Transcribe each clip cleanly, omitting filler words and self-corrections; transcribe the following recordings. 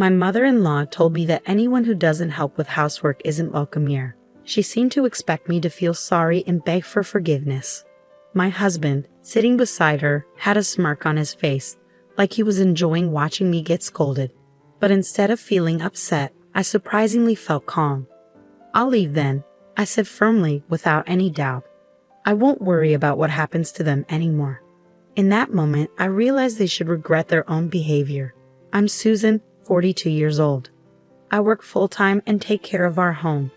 My mother-in-law told me that anyone who doesn't help with housework isn't welcome here. She seemed to expect me to feel sorry and beg for forgiveness. My husband, sitting beside her, had a smirk on his face, like he was enjoying watching me get scolded. But instead of feeling upset, I surprisingly felt calm. "I'll leave then," I said firmly, without any doubt. "I won't worry about what happens to them anymore." In that moment, I realized they should regret their own behavior. I'm Susan, 42 years old. I work full-time and take care of our home.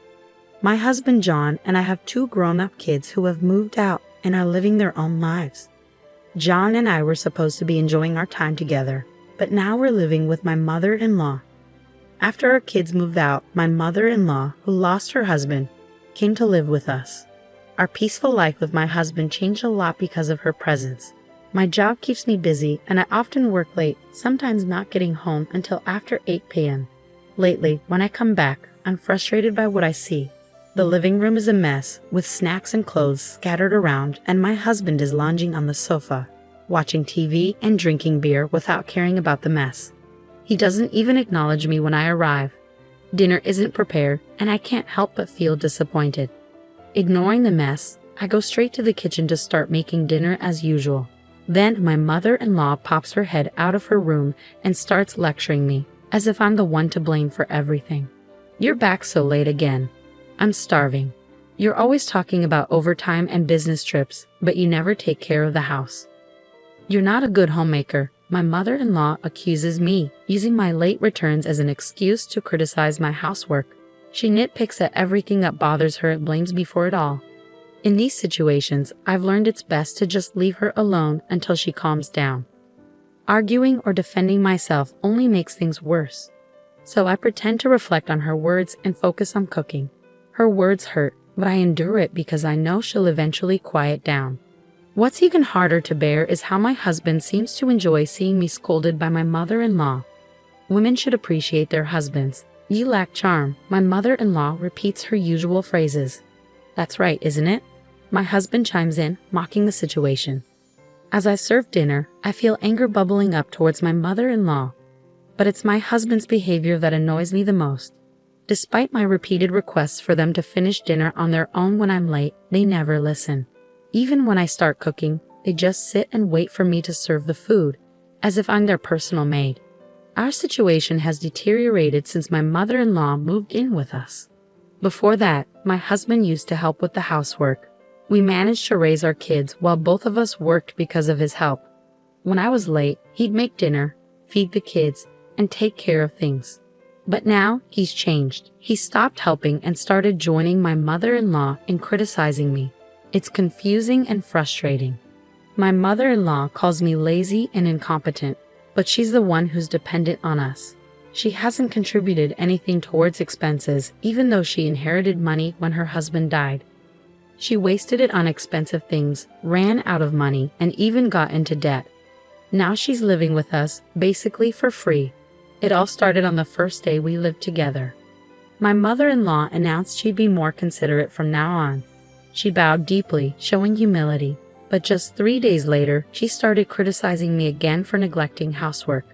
My husband John and I have 2 grown-up kids who have moved out and are living their own lives. John and I were supposed to be enjoying our time together, but now we're living with my mother-in-law. After our kids moved out, my mother-in-law, who lost her husband, came to live with us. Our peaceful life with my husband changed a lot because of her presence. My job keeps me busy and I often work late, sometimes not getting home until after 8 p.m. Lately, when I come back, I'm frustrated by what I see. The living room is a mess, with snacks and clothes scattered around, and my husband is lounging on the sofa, watching TV and drinking beer without caring about the mess. He doesn't even acknowledge me when I arrive. Dinner isn't prepared, and I can't help but feel disappointed. Ignoring the mess, I go straight to the kitchen to start making dinner as usual. Then my mother-in-law pops her head out of her room and starts lecturing me, as if I'm the one to blame for everything. "You're back so late again. I'm starving. You're always talking about overtime and business trips, but you never take care of the house. You're not a good homemaker." My mother-in-law accuses me, using my late returns as an excuse to criticize my housework. She nitpicks at everything that bothers her and blames me for it all. In these situations, I've learned it's best to just leave her alone until she calms down. Arguing or defending myself only makes things worse. So I pretend to reflect on her words and focus on cooking. Her words hurt, but I endure it because I know she'll eventually quiet down. What's even harder to bear is how my husband seems to enjoy seeing me scolded by my mother-in-law. Women should appreciate their husbands. "You lack charm," my mother-in-law repeats her usual phrases. "That's right, isn't it?" My husband chimes in, mocking the situation. As I serve dinner, I feel anger bubbling up towards my mother-in-law. But it's my husband's behavior that annoys me the most. Despite my repeated requests for them to finish dinner on their own when I'm late, they never listen. Even when I start cooking, they just sit and wait for me to serve the food, as if I'm their personal maid. Our situation has deteriorated since my mother-in-law moved in with us. Before that, my husband used to help with the housework. We managed to raise our kids while both of us worked because of his help. When I was late, he'd make dinner, feed the kids, and take care of things. But now, he's changed. He stopped helping and started joining my mother-in-law in criticizing me. It's confusing and frustrating. My mother-in-law calls me lazy and incompetent, but she's the one who's dependent on us. She hasn't contributed anything towards expenses, even though she inherited money when her husband died. She wasted it on expensive things, ran out of money, and even got into debt. Now she's living with us, basically for free. It all started on the first day we lived together. My mother-in-law announced she'd be more considerate from now on. She bowed deeply, showing humility, but just 3 days later, she started criticizing me again for neglecting housework.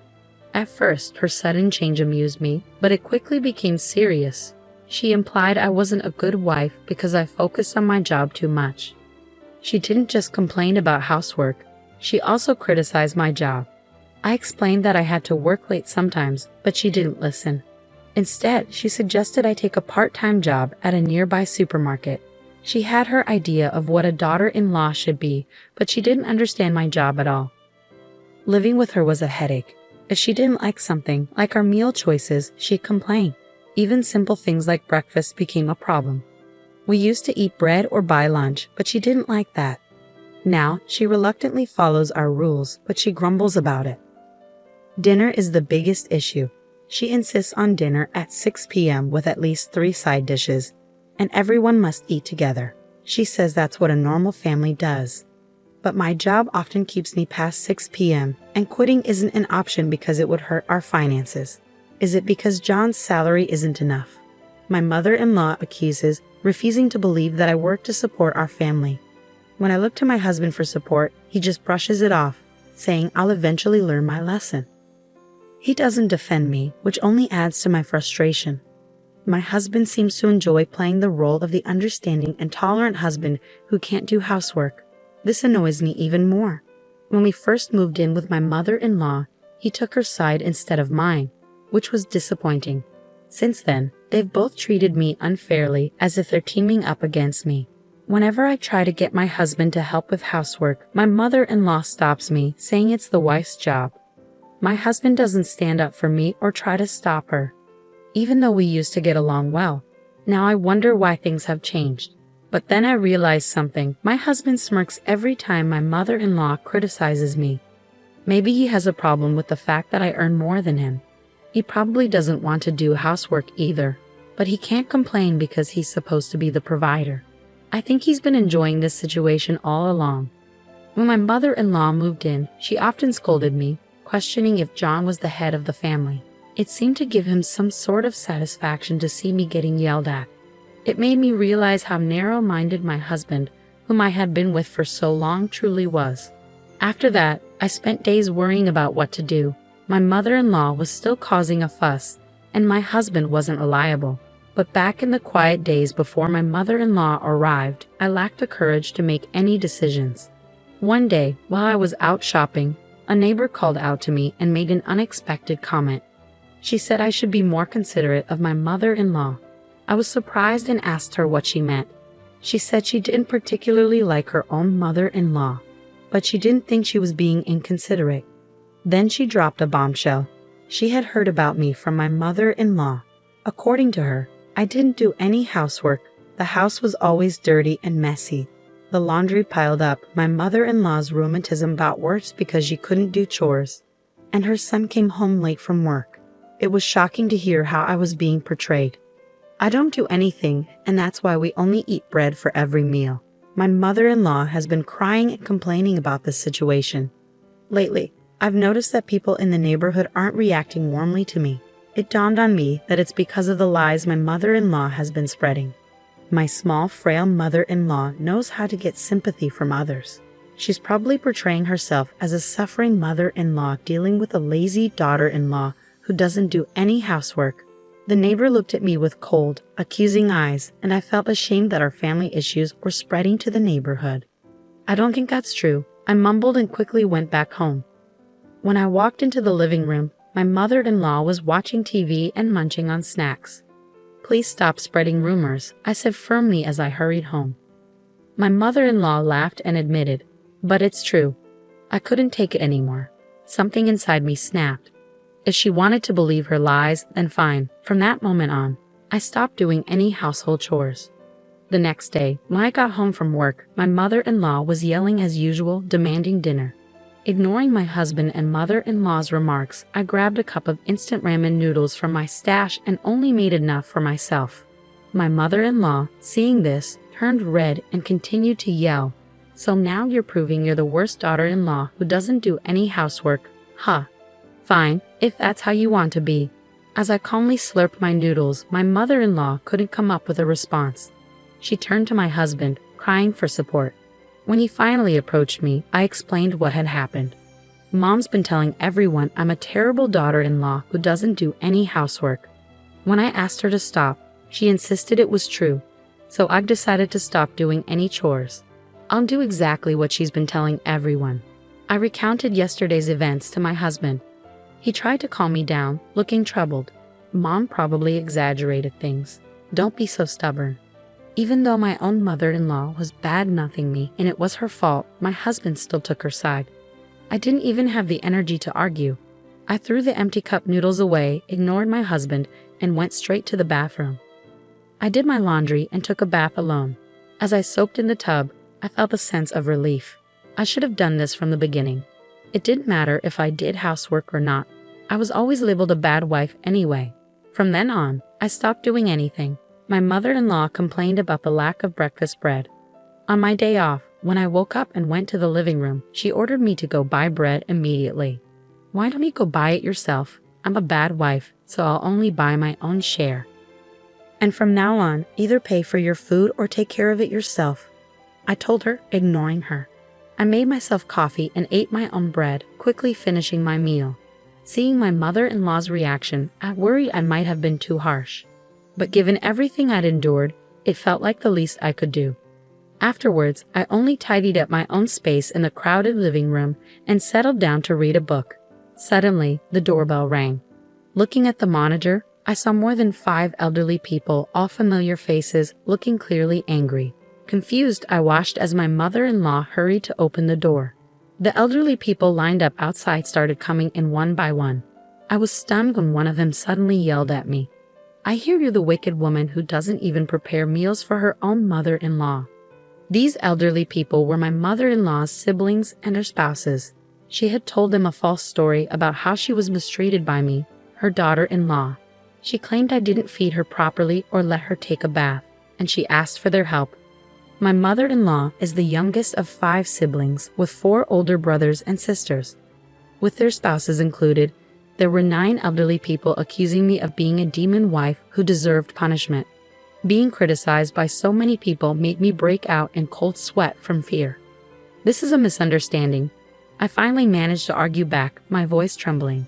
At first, her sudden change amused me, but it quickly became serious. She implied I wasn't a good wife because I focused on my job too much. She didn't just complain about housework, she also criticized my job. I explained that I had to work late sometimes, but she didn't listen. Instead, she suggested I take a part-time job at a nearby supermarket. She had her idea of what a daughter-in-law should be, but she didn't understand my job at all. Living with her was a headache. If she didn't like something, like our meal choices, she'd complain. Even simple things like breakfast became a problem. We used to eat bread or buy lunch, but she didn't like that. Now, she reluctantly follows our rules, but she grumbles about it. Dinner is the biggest issue. She insists on dinner at 6 p.m. with at least 3 side dishes, and everyone must eat together. She says that's what a normal family does. But my job often keeps me past 6 p.m., and quitting isn't an option because it would hurt our finances. Is it because John's salary isn't enough? My mother-in-law accuses, refusing to believe that I work to support our family. When I look to my husband for support, he just brushes it off, saying I'll eventually learn my lesson. He doesn't defend me, which only adds to my frustration. My husband seems to enjoy playing the role of the understanding and tolerant husband who can't do housework. This annoys me even more. When we first moved in with my mother-in-law, he took her side instead of mine, which was disappointing. Since then, they've both treated me unfairly, as if they're teaming up against me. Whenever I try to get my husband to help with housework, my mother-in-law stops me, saying it's the wife's job. My husband doesn't stand up for me or try to stop her, even though we used to get along well. Now I wonder why things have changed. But then I realize something. My husband smirks every time my mother-in-law criticizes me. Maybe he has a problem with the fact that I earn more than him. He probably doesn't want to do housework either, but he can't complain because he's supposed to be the provider. I think he's been enjoying this situation all along. When my mother-in-law moved in, she often scolded me, questioning if John was the head of the family. It seemed to give him some sort of satisfaction to see me getting yelled at. It made me realize how narrow-minded my husband, whom I had been with for so long, truly was. After that, I spent days worrying about what to do. My mother-in-law was still causing a fuss, and my husband wasn't reliable. But back in the quiet days before my mother-in-law arrived, I lacked the courage to make any decisions. One day, while I was out shopping, a neighbor called out to me and made an unexpected comment. She said I should be more considerate of my mother-in-law. I was surprised and asked her what she meant. She said she didn't particularly like her own mother-in-law, but she didn't think she was being inconsiderate. Then she dropped a bombshell. She had heard about me from my mother-in-law. According to her, I didn't do any housework. The house was always dirty and messy. The laundry piled up. My mother-in-law's rheumatism got worse because she couldn't do chores. And her son came home late from work. It was shocking to hear how I was being portrayed. I don't do anything, and that's why we only eat bread for every meal. My mother-in-law has been crying and complaining about this situation. Lately, I've noticed that people in the neighborhood aren't reacting warmly to me. It dawned on me that it's because of the lies my mother-in-law has been spreading. My small, frail mother-in-law knows how to get sympathy from others. She's probably portraying herself as a suffering mother-in-law dealing with a lazy daughter-in-law who doesn't do any housework. The neighbor looked at me with cold, accusing eyes, and I felt ashamed that our family issues were spreading to the neighborhood. I don't think that's true. I mumbled and quickly went back home. When I walked into the living room, my mother-in-law was watching TV and munching on snacks. "Please stop spreading rumors," I said firmly as I hurried home. My mother-in-law laughed and admitted, "But it's true." I couldn't take it anymore. Something inside me snapped. If she wanted to believe her lies, then fine. From that moment on, I stopped doing any household chores. The next day, when I got home from work, my mother-in-law was yelling as usual, demanding dinner. Ignoring my husband and mother-in-law's remarks, I grabbed a cup of instant ramen noodles from my stash and only made enough for myself. My mother-in-law, seeing this, turned red and continued to yell, "So now you're proving you're the worst daughter-in-law who doesn't do any housework, huh? Fine, if that's how you want to be." As I calmly slurped my noodles, my mother-in-law couldn't come up with a response. She turned to my husband, crying for support. When he finally approached me, I explained what had happened. "Mom's been telling everyone I'm a terrible daughter-in-law who doesn't do any housework." When I asked her to stop, she insisted it was true, so I've decided to stop doing any chores. I'll do exactly what she's been telling everyone. I recounted yesterday's events to my husband. He tried to calm me down, looking troubled. "Mom probably exaggerated things. Don't be so stubborn." Even though my own mother-in-law was bad-mouthing me and it was her fault, my husband still took her side. I didn't even have the energy to argue. I threw the empty cup noodles away, ignored my husband, and went straight to the bathroom. I did my laundry and took a bath alone. As I soaked in the tub, I felt a sense of relief. I should have done this from the beginning. It didn't matter if I did housework or not. I was always labeled a bad wife anyway. From then on, I stopped doing anything. My mother-in-law complained about the lack of breakfast bread. On my day off, when I woke up and went to the living room, she ordered me to go buy bread immediately. "Why don't you go buy it yourself? I'm a bad wife, so I'll only buy my own share. And from now on, either pay for your food or take care of it yourself," I told her, ignoring her. I made myself coffee and ate my own bread, quickly finishing my meal. Seeing my mother-in-law's reaction, I worried I might have been too harsh. But given everything I'd endured, it felt like the least I could do. Afterwards, I only tidied up my own space in the crowded living room and settled down to read a book. Suddenly, the doorbell rang. Looking at the monitor, I saw more than 5 elderly people, all familiar faces, looking clearly angry. Confused, I watched as my mother-in-law hurried to open the door. The elderly people lined up outside started coming in one by one. I was stunned when one of them suddenly yelled at me, "I hear you're the wicked woman who doesn't even prepare meals for her own mother-in-law." These elderly people were my mother-in-law's siblings and her spouses. She had told them a false story about how she was mistreated by me, her daughter-in-law. She claimed I didn't feed her properly or let her take a bath, and she asked for their help. My mother-in-law is the youngest of 5 siblings, with 4 older brothers and sisters. With their spouses included, there were 9 elderly people accusing me of being a demon wife who deserved punishment. Being criticized by so many people made me break out in cold sweat from fear. "This is a misunderstanding." I finally managed to argue back, my voice trembling.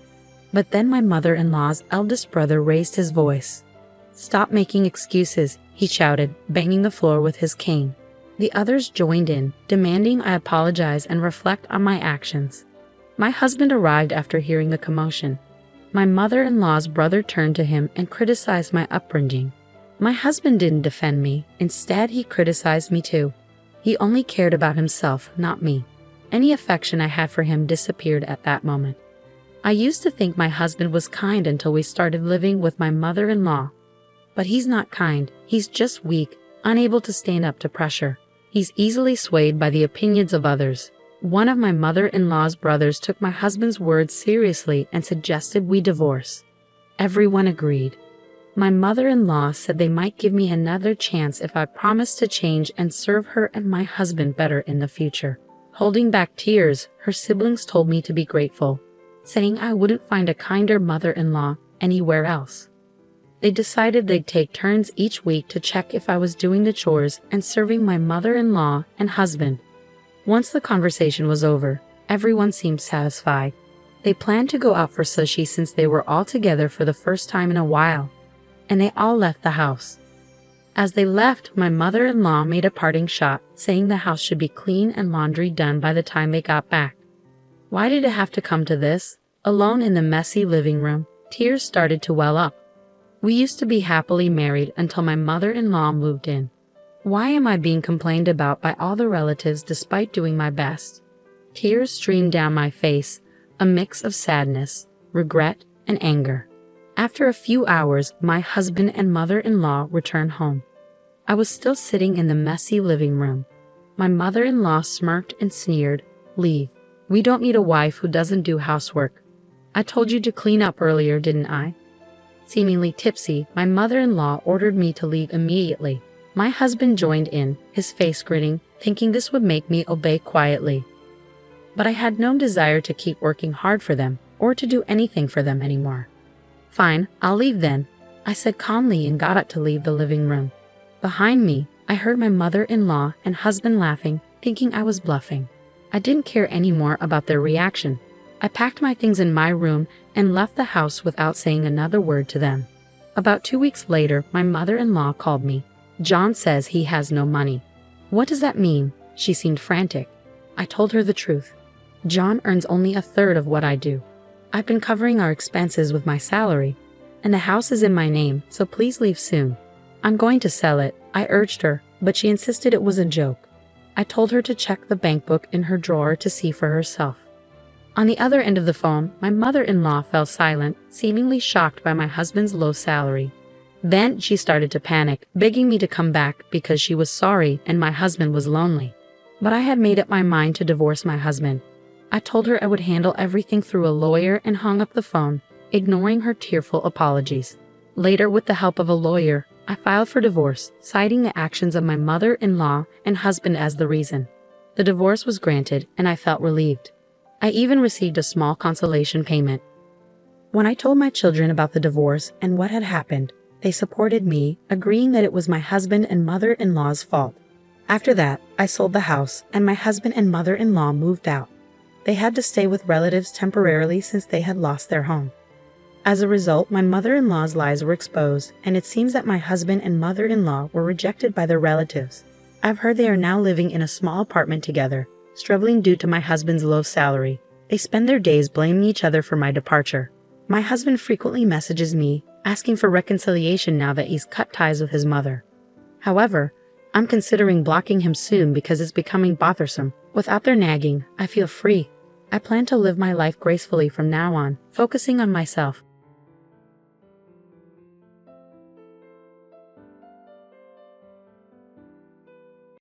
But then my mother-in-law's eldest brother raised his voice. "Stop making excuses," he shouted, banging the floor with his cane. The others joined in, demanding I apologize and reflect on my actions. My husband arrived after hearing the commotion. My mother-in-law's brother turned to him and criticized my upbringing. My husband didn't defend me. Instead, he criticized me too. He only cared about himself, not me. Any affection I had for him disappeared at that moment. I used to think my husband was kind until we started living with my mother-in-law. But he's not kind, he's just weak, unable to stand up to pressure. He's easily swayed by the opinions of others. One of my mother-in-law's brothers took my husband's words seriously and suggested we divorce. Everyone agreed. My mother-in-law said they might give me another chance if I promised to change and serve her and my husband better in the future. Holding back tears, her siblings told me to be grateful, saying I wouldn't find a kinder mother-in-law anywhere else. They decided they'd take turns each week to check if I was doing the chores and serving my mother-in-law and husband. Once the conversation was over, everyone seemed satisfied. They planned to go out for sushi since they were all together for the first time in a while, and they all left the house. As they left, my mother-in-law made a parting shot, saying the house should be clean and laundry done by the time they got back. Why did it have to come to this? Alone in the messy living room, tears started to well up. We used to be happily married until my mother-in-law moved in. Why am I being complained about by all the relatives despite doing my best? Tears streamed down my face, a mix of sadness, regret, and anger. After a few hours, my husband and mother-in-law returned home. I was still sitting in the messy living room. My mother-in-law smirked and sneered, "Leave. We don't need a wife who doesn't do housework. I told you to clean up earlier, didn't I?" Seemingly tipsy, my mother-in-law ordered me to leave immediately. My husband joined in, his face grinning, thinking this would make me obey quietly. But I had no desire to keep working hard for them, or to do anything for them anymore. "Fine, I'll leave then," I said calmly and got up to leave the living room. Behind me, I heard my mother-in-law and husband laughing, thinking I was bluffing. I didn't care anymore about their reaction. I packed my things in my room and left the house without saying another word to them. About 2 weeks later, my mother-in-law called me. "John says he has no money." "What does that mean?" She seemed frantic. I told her the truth. "John earns only a third of what I do. I've been covering our expenses with my salary, and the house is in my name, so please leave soon." "I'm going to sell it," I urged her, but she insisted it was a joke. I told her to check the bank book in her drawer to see for herself. On the other end of the phone, my mother-in-law fell silent, seemingly shocked by my husband's low salary. Then she started to panic, begging me to come back because she was sorry and my husband was lonely. But I had made up my mind to divorce my husband. I told her I would handle everything through a lawyer and hung up the phone, ignoring her tearful apologies. Later, with the help of a lawyer, I filed for divorce, citing the actions of my mother-in-law and husband as the reason. The divorce was granted, and I felt relieved. I even received a small consolation payment. When I told my children about the divorce and what had happened, they supported me, agreeing that it was my husband and mother-in-law's fault. After that, I sold the house, and my husband and mother-in-law moved out. They had to stay with relatives temporarily since they had lost their home. As a result, my mother-in-law's lies were exposed, and it seems that my husband and mother-in-law were rejected by their relatives. I've heard they are now living in a small apartment together, struggling due to my husband's low salary. They spend their days blaming each other for my departure. My husband frequently messages me, asking for reconciliation now that he's cut ties with his mother. However, I'm considering blocking him soon because it's becoming bothersome. Without their nagging, I feel free. I plan to live my life gracefully from now on, focusing on myself.